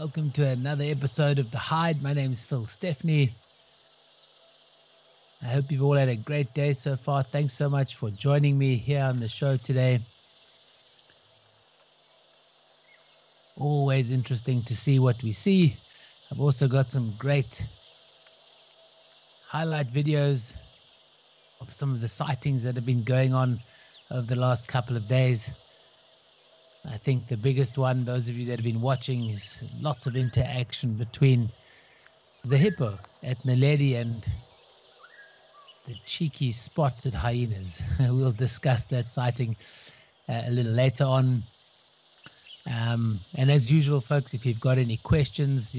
Welcome to another episode of The Hide. My name is Phil Stephanie. I hope you've all had a great day so far. Thanks so much for joining me here on the show today. Always interesting to see what we see. I've also got some great highlight videos of some of the sightings that have been going on over the last couple of days. I think the biggest one, those of you that have been watching, is lots of interaction between the hippo at Naledi and the cheeky spotted hyenas. We'll discuss that sighting a little later on. And as usual, folks, if you've got any questions,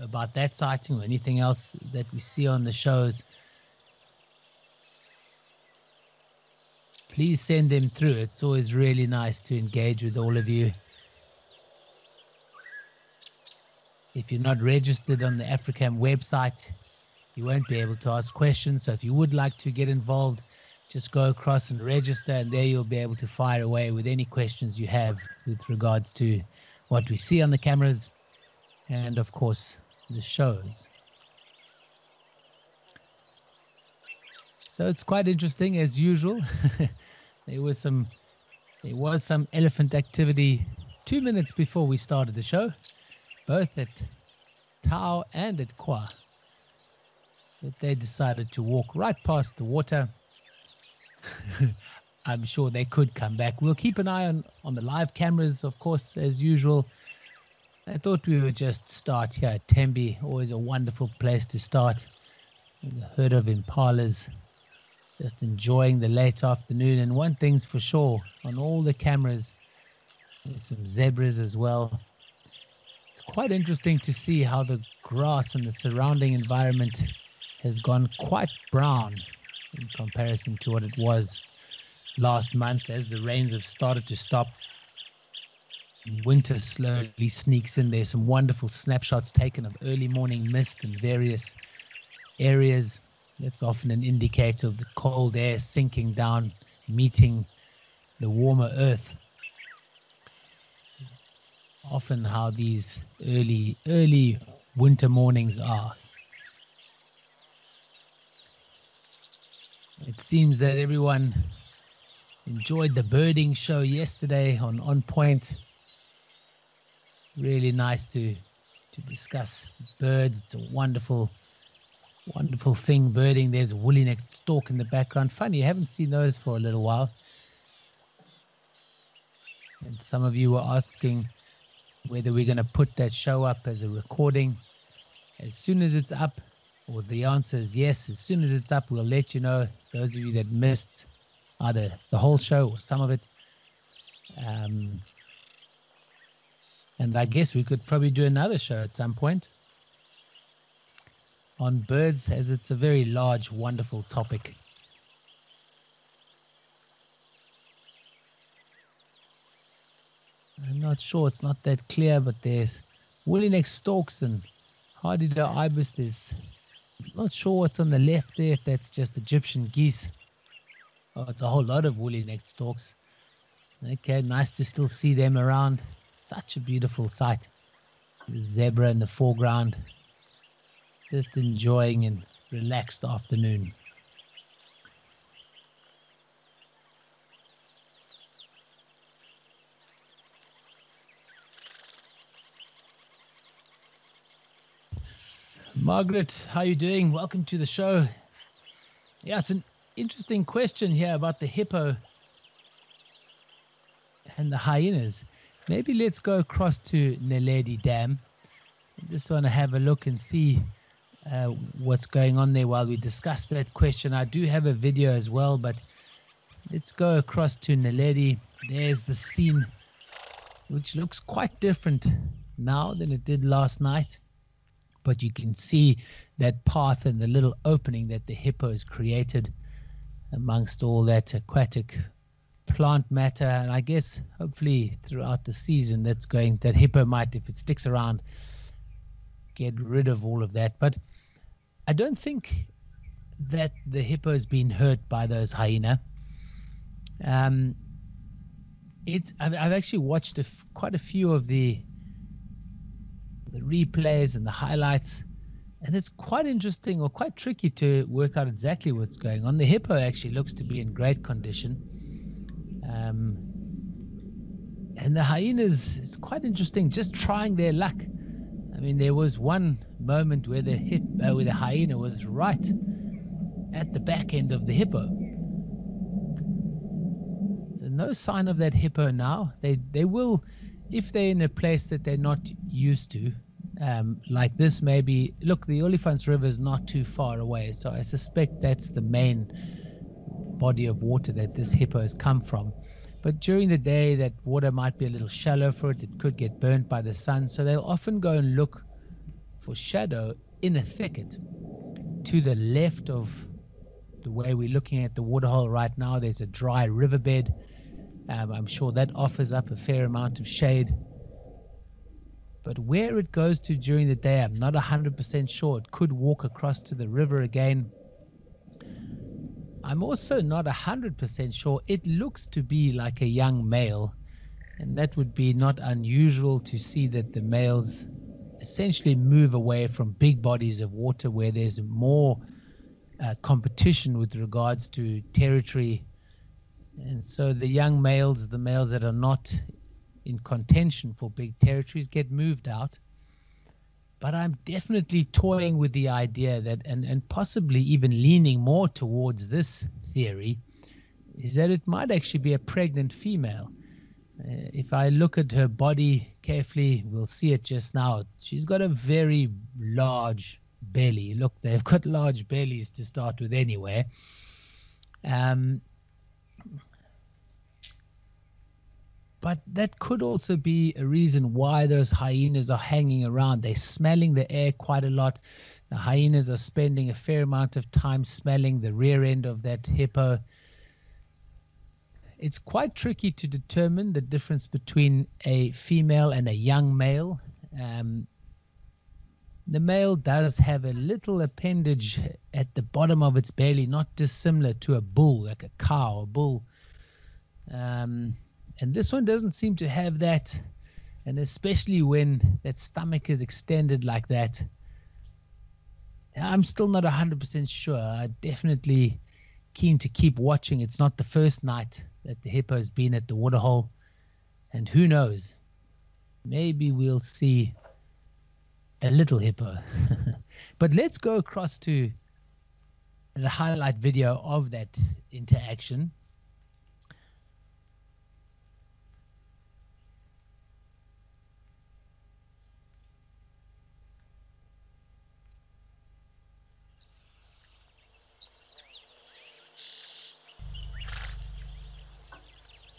about that sighting or anything else that we see on the shows, please send them through. It's always really nice to engage with all of you. If you're not registered on the Africam website, you won't be able to ask questions. So if you would like to get involved, just go across and register, and there you'll be able to fire away with any questions you have with regards to what we see on the cameras and, of course, the shows. So it's quite interesting, as usual. There was some elephant activity 2 minutes before we started the show, both at Tau and at Kwa. But they decided to walk right past the water. I'm sure they could come back. We'll keep an eye on the live cameras, of course, as usual. I thought we would just start here at Tembe, always a wonderful place to start. With a herd of impalas, just enjoying the late afternoon. And one thing's for sure, on all the cameras, there's some zebras as well. It's quite interesting to see how the grass and the surrounding environment has gone quite brown in comparison to what it was last month as the rains have started to stop. Winter slowly sneaks in. There's some wonderful snapshots taken of early morning mist in various areas. That's often an indicator of the cold air sinking down, meeting the warmer earth. Often how these early winter mornings are. It seems that everyone enjoyed the birding show yesterday on Point. Really nice to discuss birds. It's a wonderful thing, birding. There's a woolly-necked stork in the background. Funny, I haven't seen those for a little while. And some of you were asking whether we're going to put that show up as a recording. As soon as it's up, or the answer is yes, as soon as it's up, we'll let you know. Those of you that missed either the whole show or some of it. And I guess we could probably do another show at some point on birds, as it's a very large, wonderful topic. I'm not sure, it's not that clear, but there's woolly-necked storks and hardy-doe ibis. There's not sure what's on the left there, if that's just Egyptian geese. Oh, it's a whole lot of woolly-necked storks. Okay, nice to still see them around. Such a beautiful sight. The zebra in the foreground. Just enjoying a relaxed afternoon. Margaret, how are you doing? Welcome to the show. Yeah, it's an interesting question here about the hippo and the hyenas. Maybe let's go across to Naledi Dam. I just want to have a look and see what's going on there while we discuss that question. I do have a video as well, but let's go across to Naledi. There's the scene, which looks quite different now than it did last night. But you can see that path and the little opening that the hippo has created amongst all that aquatic plant matter. And I guess hopefully throughout the season that hippo might, if it sticks around, get rid of all of that. But I don't think that the hippo has been hurt by those hyena. I've actually watched quite a few of the the replays and the highlights. And it's quite interesting or quite tricky to work out exactly what's going on. The hippo actually looks to be in great condition. And the hyenas, it's quite interesting, just trying their luck. I mean, there was one moment where the hyena was right at the back end of the hippo. So no sign of that hippo now. They will, if they're in a place that they're not used to, like this maybe. Look, the Olifants River is not too far away, so I suspect that's the main body of water that this hippo has come from. But during the day, that water might be a little shallow for it. It could get burnt by the sun, so they'll often go and look for shadow in a thicket. To the left of the way we're looking at the waterhole right now, there's a dry riverbed. I'm sure that offers up a fair amount of shade. But where it goes to during the day, I'm not 100% sure. It could walk across to the river again. I'm also not 100% sure. It looks to be like a young male, and that would be not unusual to see that the males essentially move away from big bodies of water where there's more competition with regards to territory. And so the young males, the males that are not in contention for big territories, get moved out. But I'm definitely toying with the idea that, and possibly even leaning more towards this theory, is that it might actually be a pregnant female. If I look at her body carefully, we'll see it just now. She's got a very large belly. Look, they've got large bellies to start with anyway. But that could also be a reason why those hyenas are hanging around. They're smelling the air quite a lot. The hyenas are spending a fair amount of time smelling the rear end of that hippo. It's quite tricky to determine the difference between a female and a young male. The male does have a little appendage at the bottom of its belly, not dissimilar to a bull, like a cow or bull. And this one doesn't seem to have that, and especially when that stomach is extended like that. I'm still not 100% sure. I'm definitely keen to keep watching. It's not the first night that the hippo's been at the waterhole, and who knows, maybe we'll see a little hippo. But let's go across to the highlight video of that interaction.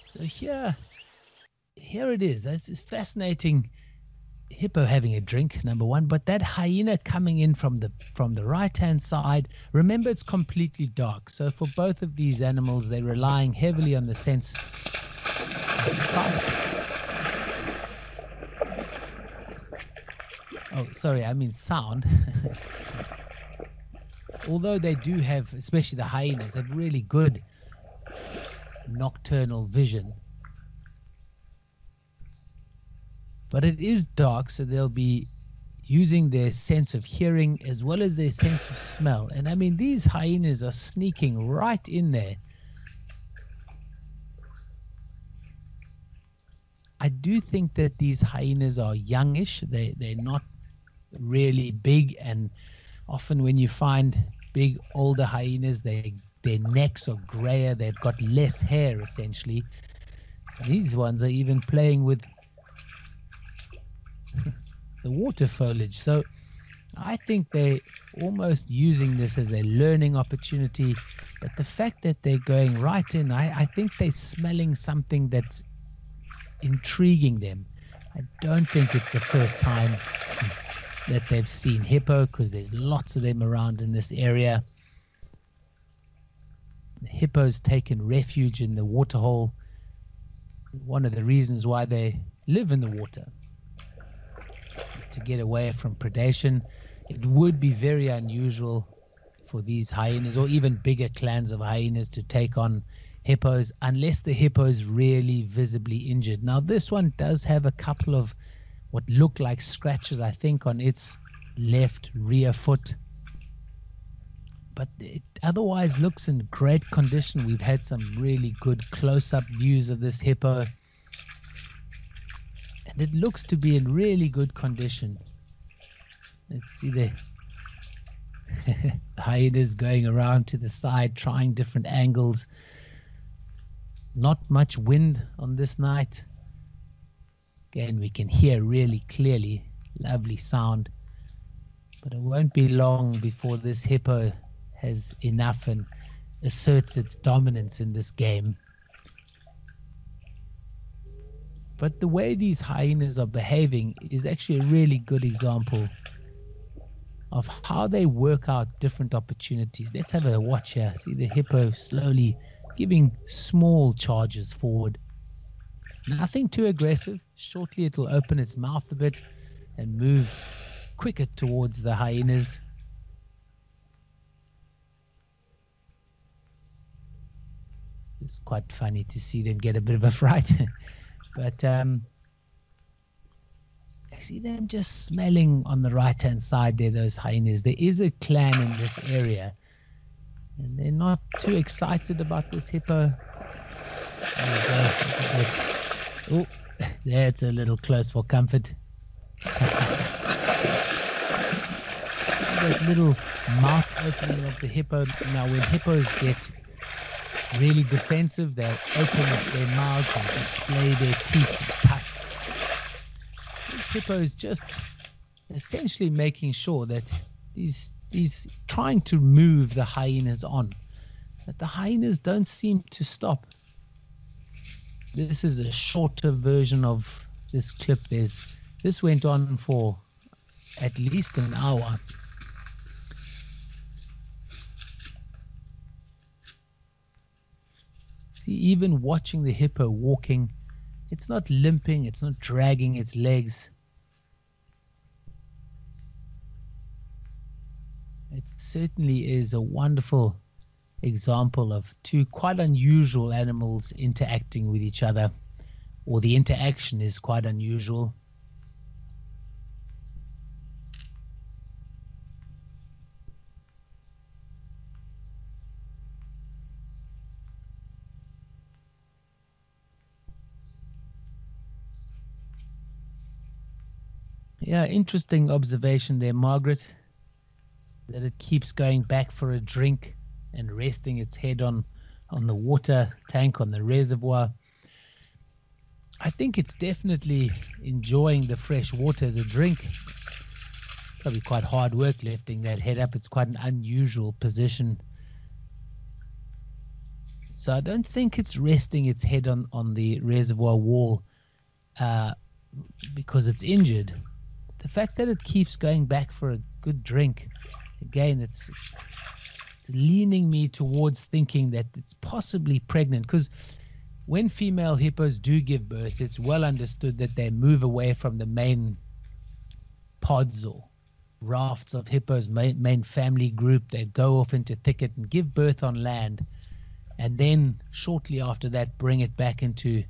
So here it is. This fascinating hippo having a drink, number one, but that hyena coming in from the right-hand side. Remember, it's completely dark. So for both of these animals, they're relying heavily on the sense of sight. Oh, sorry, I mean sound. Although they do have, especially the hyenas, have really good nocturnal vision, but it is dark, so they'll be using their sense of hearing as well as their sense of smell. And I mean, these hyenas are sneaking right in there. I do think that these hyenas are youngish. They're not really big, and often when you find big older hyenas, their necks are grayer. They've got less hair, essentially. These ones are even playing with the water foliage. So I think they're almost using this as a learning opportunity. But the fact that they're going right in, I think they're smelling something that's intriguing them. I don't think it's the first time that they've seen hippo, because there's lots of them around in this area. The hippo's taken refuge in the waterhole. One of the reasons why they live in the water is to get away from predation. It would be very unusual for these hyenas, or even bigger clans of hyenas, to take on hippos unless the hippo is really visibly injured. Now, this one does have a couple of what look like scratches, I think, on its left rear foot. But it otherwise looks in great condition. We've had some really good close-up views of this hippo, and it looks to be in really good condition. Let's see the hyenas going around to the side, trying different angles. Not much wind on this night. Again, we can hear really clearly, lovely sound. But it won't be long before this hippo has enough and asserts its dominance in this game. But the way these hyenas are behaving is actually a really good example of how they work out different opportunities. Let's have a watch here. See the hippo slowly giving small charges forward. Nothing too aggressive. Shortly it will open its mouth a bit and move quicker towards the hyenas. It's quite funny to see them get a bit of a fright. But I see them just smelling on the right-hand side there, those hyenas. There is a clan in this area, and they're not too excited about this hippo. Oh, that's a little close for comfort. That little mouth opening of the hippo. Now, when hippos get really defensive, they open their mouths and display their teeth and tusks. This hippo is just essentially making sure that he's trying to move the hyenas on, but the hyenas don't seem to stop. This is a shorter version of this clip. This went on for at least an hour. See, even watching the hippo walking, it's not limping, it's not dragging its legs. It certainly is a wonderful example of two quite unusual animals interacting with each other, or the interaction is quite unusual. Yeah, interesting observation there, Margaret, that it keeps going back for a drink and resting its head on the water tank, on the reservoir. I think it's definitely enjoying the fresh water as a drink. Probably quite hard work lifting that head up. It's quite an unusual position. So I don't think it's resting its head on the reservoir wall because it's injured. The fact that it keeps going back for a good drink, again, it's leaning me towards thinking that it's possibly pregnant, because when female hippos do give birth, it's well understood that they move away from the main pods or rafts of hippos, main family group. They go off into thicket and give birth on land, and then shortly after that bring it back into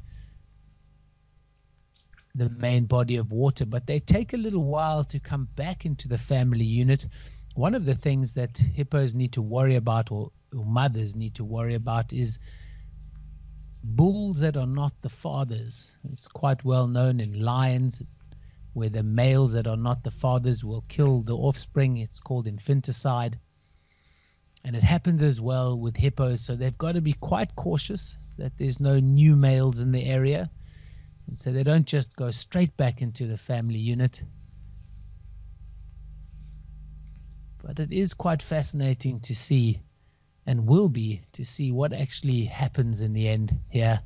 the main body of water. But they take a little while to come back into the family unit. One of the things that hippos need to worry about, or mothers need to worry about, is bulls that are not the fathers. It's quite well known in lions, where the males that are not the fathers will kill the offspring. It's called infanticide. And it happens as well with hippos, so they've got to be quite cautious that there's no new males in the area. And so they don't just go straight back into the family unit. But it is quite fascinating to see, and will be to see, what actually happens in the end here.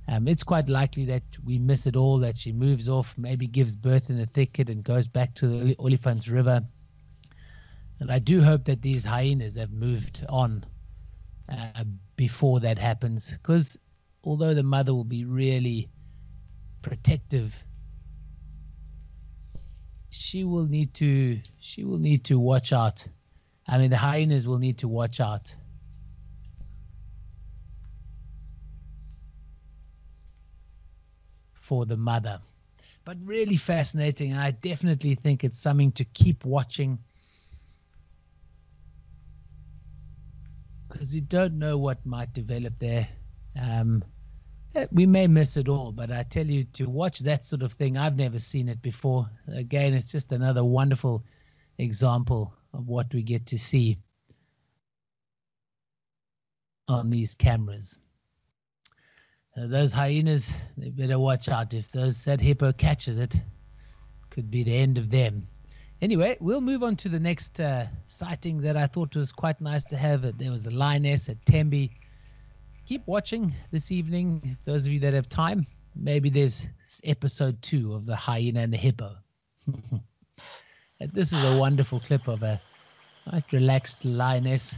It's quite likely that we miss it all, that she moves off, maybe gives birth in the thicket and goes back to the Olifants River. And I do hope that these hyenas have moved on before that happens, because although the mother will be really protective, she will need to watch out. I mean, the hyenas will need to watch out. For the mother. but really fascinating. I definitely think it's something to keep watching, because you don't know what might develop there. Um, we may miss it all, but I tell you, to watch that sort of thing, I've never seen it before. Again, it's just another wonderful example of what we get to see on these cameras. Those hyenas, they better watch out. If that hippo catches it, could be the end of them. Anyway, we'll move on to the next sighting that I thought was quite nice to have. There was a lioness at Tembe. Keep watching this evening. Those of you that have time, maybe there's episode 2 of the hyena and the hippo. This is a wonderful clip of a quite relaxed lioness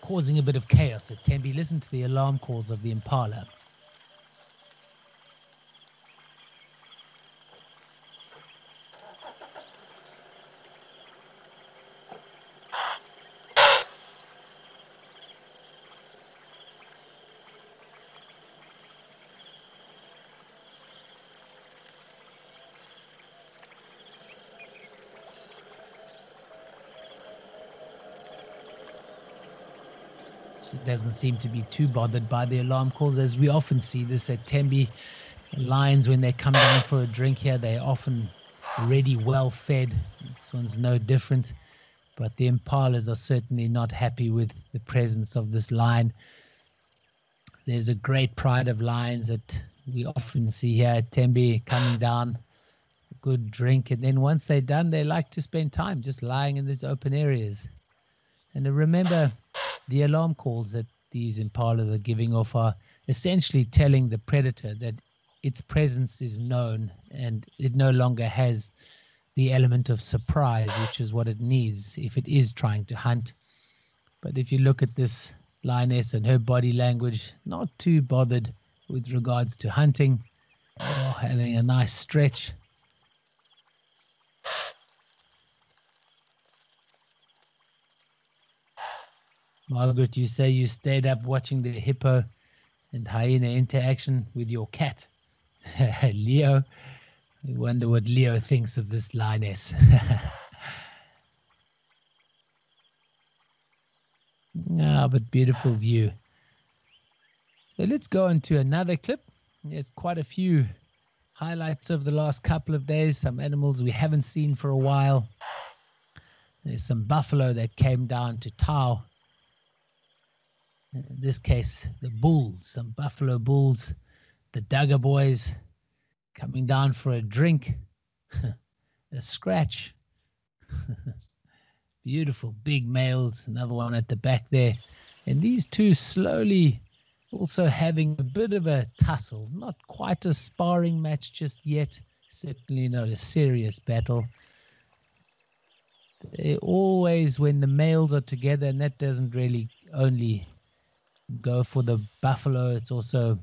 causing a bit of chaos at Tembe. Listen to the alarm calls of the impala. She doesn't seem to be too bothered by the alarm calls, as we often see this at Tembe. Lions, when they come down for a drink here, they're often already well fed. This one's no different, but the impalas are certainly not happy with the presence of this lion. There's a great pride of lions that we often see here at Tembe, coming down, a good drink, and then once they're done, they like to spend time just lying in these open areas. And remember, the alarm calls that these impalas are giving off are essentially telling the predator that its presence is known and it no longer has the element of surprise, which is what it needs if it is trying to hunt. But if you look at this lioness and her body language, not too bothered with regards to hunting, or having a nice stretch. Margaret, you say you stayed up watching the hippo and hyena interaction with your cat. Leo, I wonder what Leo thinks of this lioness. Ah, but beautiful view. So let's go on to another clip. There's quite a few highlights over the last couple of days, some animals we haven't seen for a while. There's some buffalo that came down to Tau. In this case, the bulls, some buffalo bulls, the Duggar boys coming down for a drink, a scratch. Beautiful big males, another one at the back there. And these two slowly also having a bit of a tussle. Not quite a sparring match just yet, certainly not a serious battle. They always, when the males are together, and that doesn't really only go for the buffalo, it's also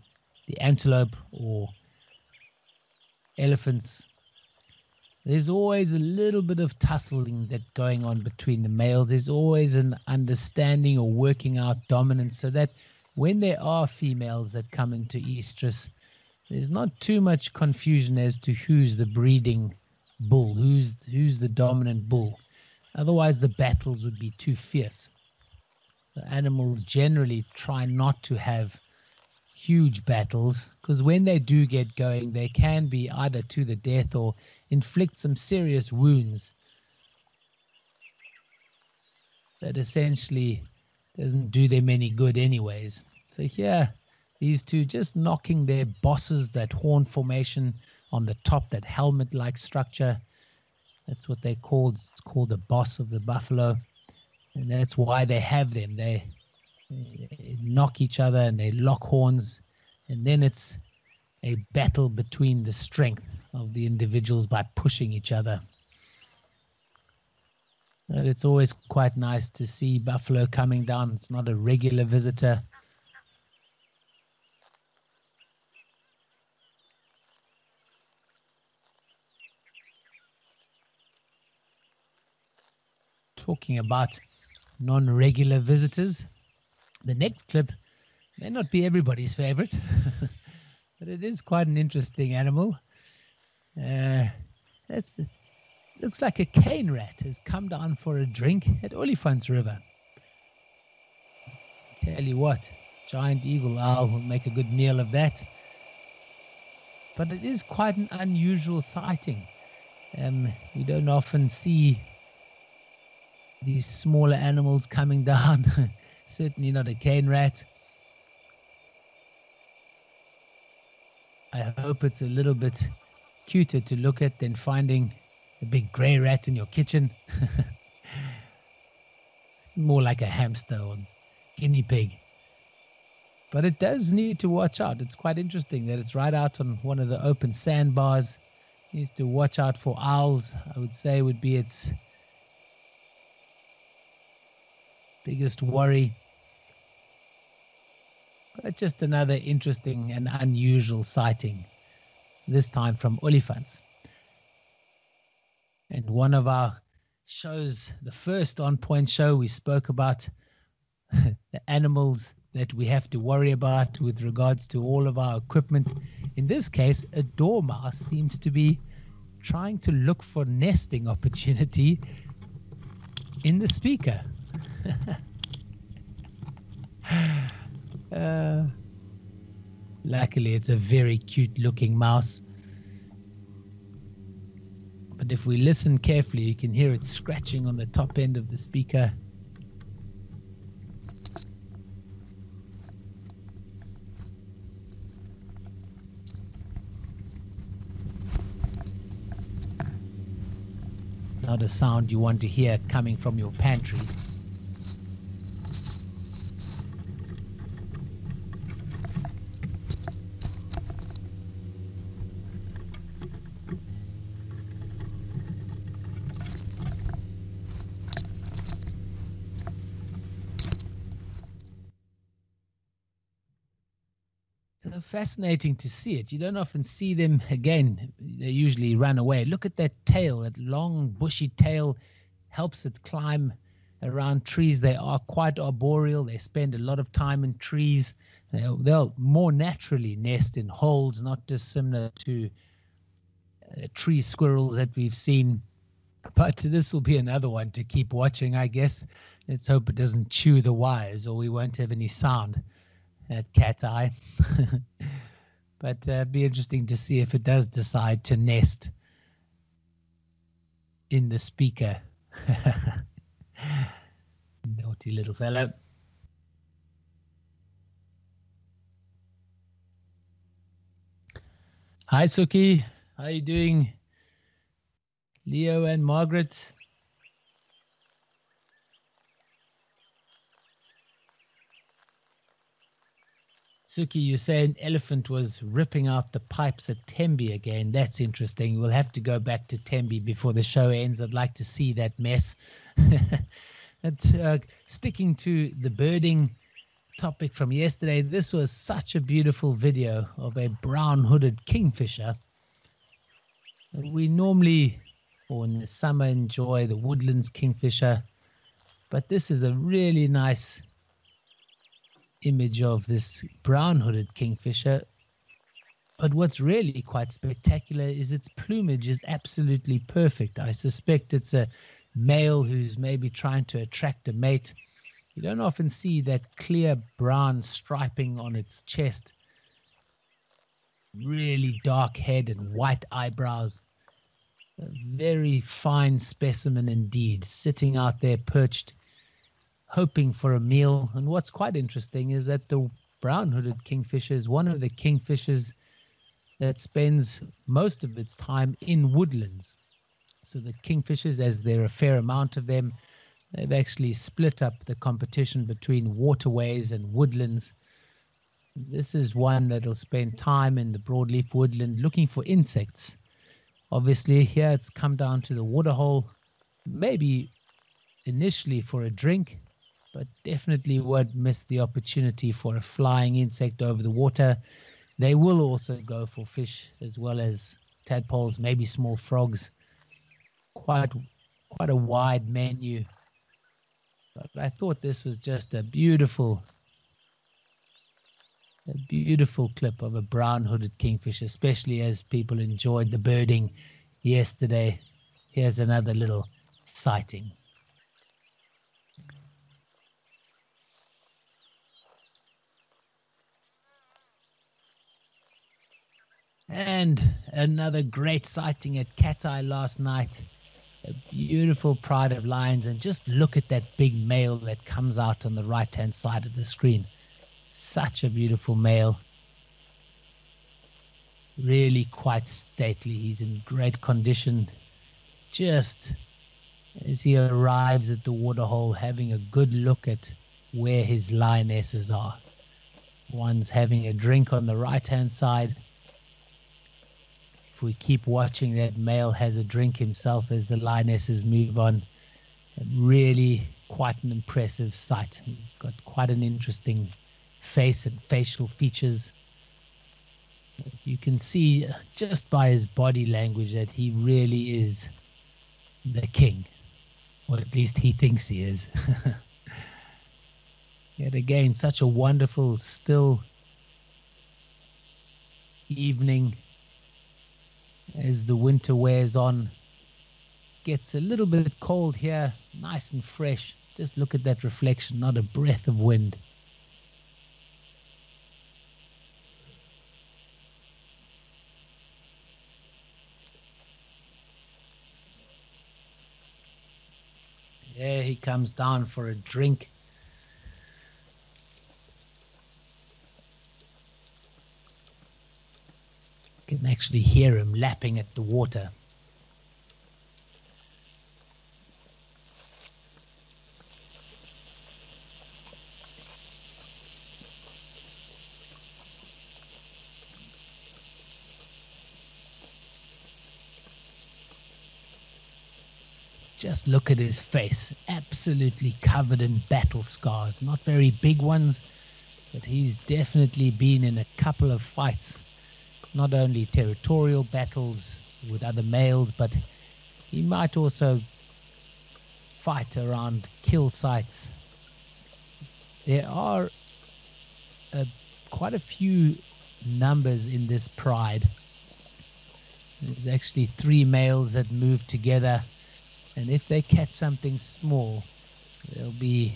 the antelope or elephants. There's always a little bit of tussling that going on between the males. There's always an understanding or working out dominance, so that when there are females that come into estrus, there's not too much confusion as to who's the breeding bull, who's the dominant bull. Otherwise, the battles would be too fierce. So animals generally try not to have huge battles, because when they do get going, they can be either to the death or inflict some serious wounds that essentially doesn't do them any good anyways. So here, these two just knocking their bosses, that horn formation on the top, that helmet-like structure. That's what they called. It's called the boss of the buffalo, and that's why they have them. They knock each other and they lock horns, and then it's a battle between the strength of the individuals by pushing each other. But it's always quite nice to see buffalo coming down. It's not a regular visitor. Talking about non-regular visitors, the next clip may not be everybody's favorite, but it is quite an interesting animal. That's looks like a cane rat has come down for a drink at Olifants River. Tell you what, giant eagle owl will make a good meal of that. But it is quite an unusual sighting. We don't often see these smaller animals coming down. Certainly not a cane rat. I hope it's a little bit cuter to look at than finding a big grey rat in your kitchen. It's more like a hamster or guinea pig. But it does need to watch out. It's quite interesting that it's right out on one of the open sandbars. It needs to watch out for owls, I would say would be its biggest worry. But just another interesting and unusual sighting, this time from Olifants. And one of our shows, the first On Point show, we spoke about the animals that we have to worry about with regards to all of our equipment. In this case, a dormouse seems to be trying to look for nesting opportunity in the speaker. Luckily, it's a very cute looking mouse. But if we listen carefully, you can hear it scratching on the top end of the speaker. Not a sound you want to hear coming from your pantry. So fascinating to see it. You don't often see them again. They usually run away. Look at that tail, that long bushy tail helps it climb around trees. They are quite arboreal. They spend a lot of time in trees. They'll more naturally nest in holes, not dissimilar to tree squirrels that we've seen. But this will be another one to keep watching, I guess. Let's hope it doesn't chew the wires or we won't have any sound at cat eye. But it'd be interesting to see if it does decide to nest in the speaker. Naughty little fellow. Hi, Suki. How are you doing? Leo and Margaret. Suki, you say an elephant was ripping out the pipes at Tembe again. That's interesting. We'll have to go back to Tembe before the show ends. I'd like to see that mess. But, sticking to the birding topic from yesterday, this was such a beautiful video of a brown-hooded kingfisher. We normally, or in the summer, enjoy the woodlands kingfisher, but this is a really nice image of this brown-hooded kingfisher. But what's really quite spectacular is its plumage is absolutely perfect. I suspect it's a male who's maybe trying to attract a mate. You don't often see that clear brown striping on its chest. Really dark head and white eyebrows. A very fine specimen indeed, sitting out there perched, hoping for a meal. And what's quite interesting is that the brown-hooded kingfisher is one of the kingfishers that spends most of its time in woodlands. So the kingfishers, as there are a fair amount of them, they've actually split up the competition between waterways and woodlands. This is one that'll spend time in the broadleaf woodland looking for insects. Obviously, here it's come down to the waterhole, maybe initially for a drink, but definitely won't miss the opportunity for a flying insect over the water. They will also go for fish as well as tadpoles, maybe small frogs. Quite a wide menu. But I thought this was just a beautiful A beautiful clip of a brown-hooded kingfisher, especially as people enjoyed the birding yesterday. Here's another little sighting. And another great sighting at Cat Eye last night. A beautiful pride of lions. And just look at that big male that comes out on the right-hand side of the screen. Such a beautiful male. Really quite stately. He's in great condition. Just as he arrives at the waterhole, having a good look at where his lionesses are. One's having a drink on the right-hand side. If we keep watching, that male has a drink himself as the lionesses move on. Really quite an impressive sight. He's got quite an interesting face and facial features. You can see just by his body language that he really is the king, or at least he thinks he is. Yet again, such a wonderful, still evening as the winter wears on. Gets a little bit cold here, nice and fresh. Just look at that reflection, not a breath of wind. There he comes down for a drink. You can actually hear him lapping at the water. Just look at his face, absolutely covered in battle scars. Not very big ones, but he's definitely been in a couple of fights. Not only territorial battles with other males, but he might also fight around kill sites. There are quite a few numbers in this pride. There's actually 3 males that move together. And if they catch something small, there'll be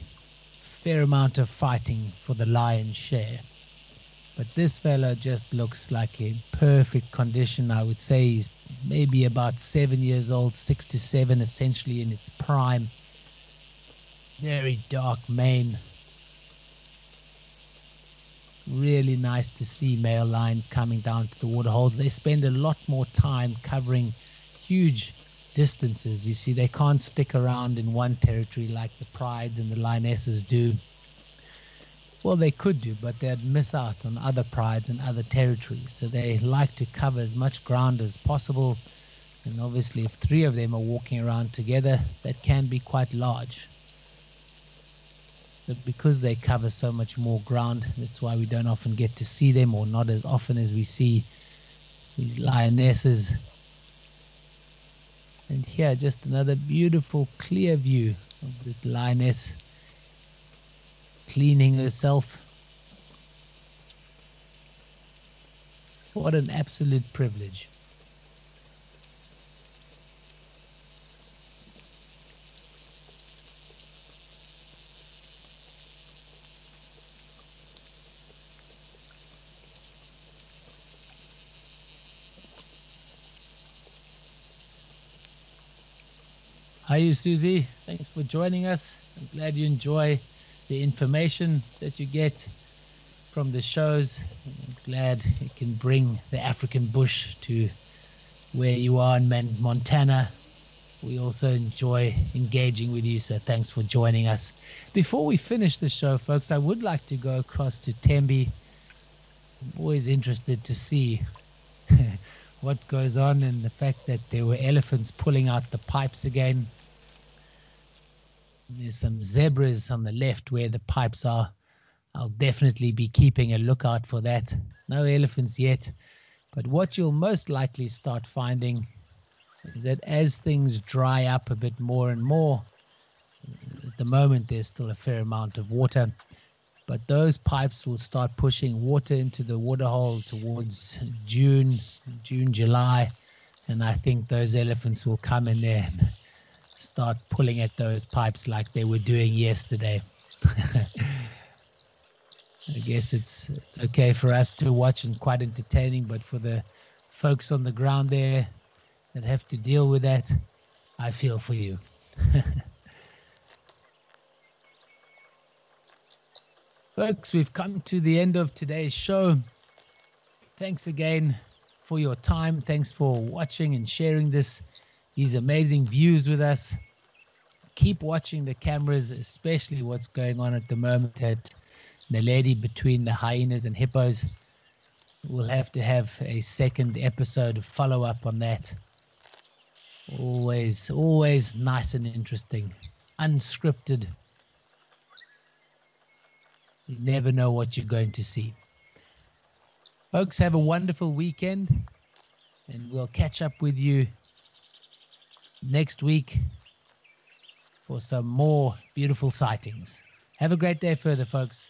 a fair amount of fighting for the lion's share. But this fellow just looks like in perfect condition. I would say he's maybe about 7 years old, 6 to 7, essentially in its prime. Very dark mane. Really nice to see male lions coming down to the waterholes. They spend a lot more time covering huge distances. You see, they can't stick around in one territory like the prides and the lionesses do. Well, they could do, but they'd miss out on other prides and other territories. So they like to cover as much ground as possible. And obviously, if 3 of them are walking around together, that can be quite large. So because they cover so much more ground, that's why we don't often get to see them, or not as often as we see these lionesses. And here, just another beautiful, clear view of this lioness cleaning herself. What an absolute privilege. Hi, you, Susie. Thanks for joining us. I'm glad you enjoy the information that you get from the shows. I'm glad it can bring the African bush to where you are in Montana. We also enjoy engaging with you, so thanks for joining us. Before we finish the show, folks, I would like to go across to Tembe. I'm always interested to see what goes on, and the fact that there were elephants pulling out the pipes again. There's some zebras on the left where the pipes are. I'll definitely be keeping a lookout for that. No elephants yet, but what you'll most likely start finding is that as things dry up a bit more and more, at the moment there's still a fair amount of water, But those pipes will start pushing water into the waterhole towards June, July. And I think those elephants will come in there and start pulling at those pipes like they were doing yesterday. I guess it's okay for us to watch and quite entertaining, but for the folks on the ground there that have to deal with that, I feel for you. Folks, we've come to the end of today's show. Thanks again for your time. Thanks for watching and sharing these amazing views with us. Keep watching the cameras, especially what's going on at the moment at Naledi between the hyenas and hippos. We'll have to have a second episode follow up on that. Always nice and interesting. Unscripted. You never know what you're going to see. Folks, have a wonderful weekend, and we'll catch up with you next week for some more beautiful sightings. Have a great day further, folks.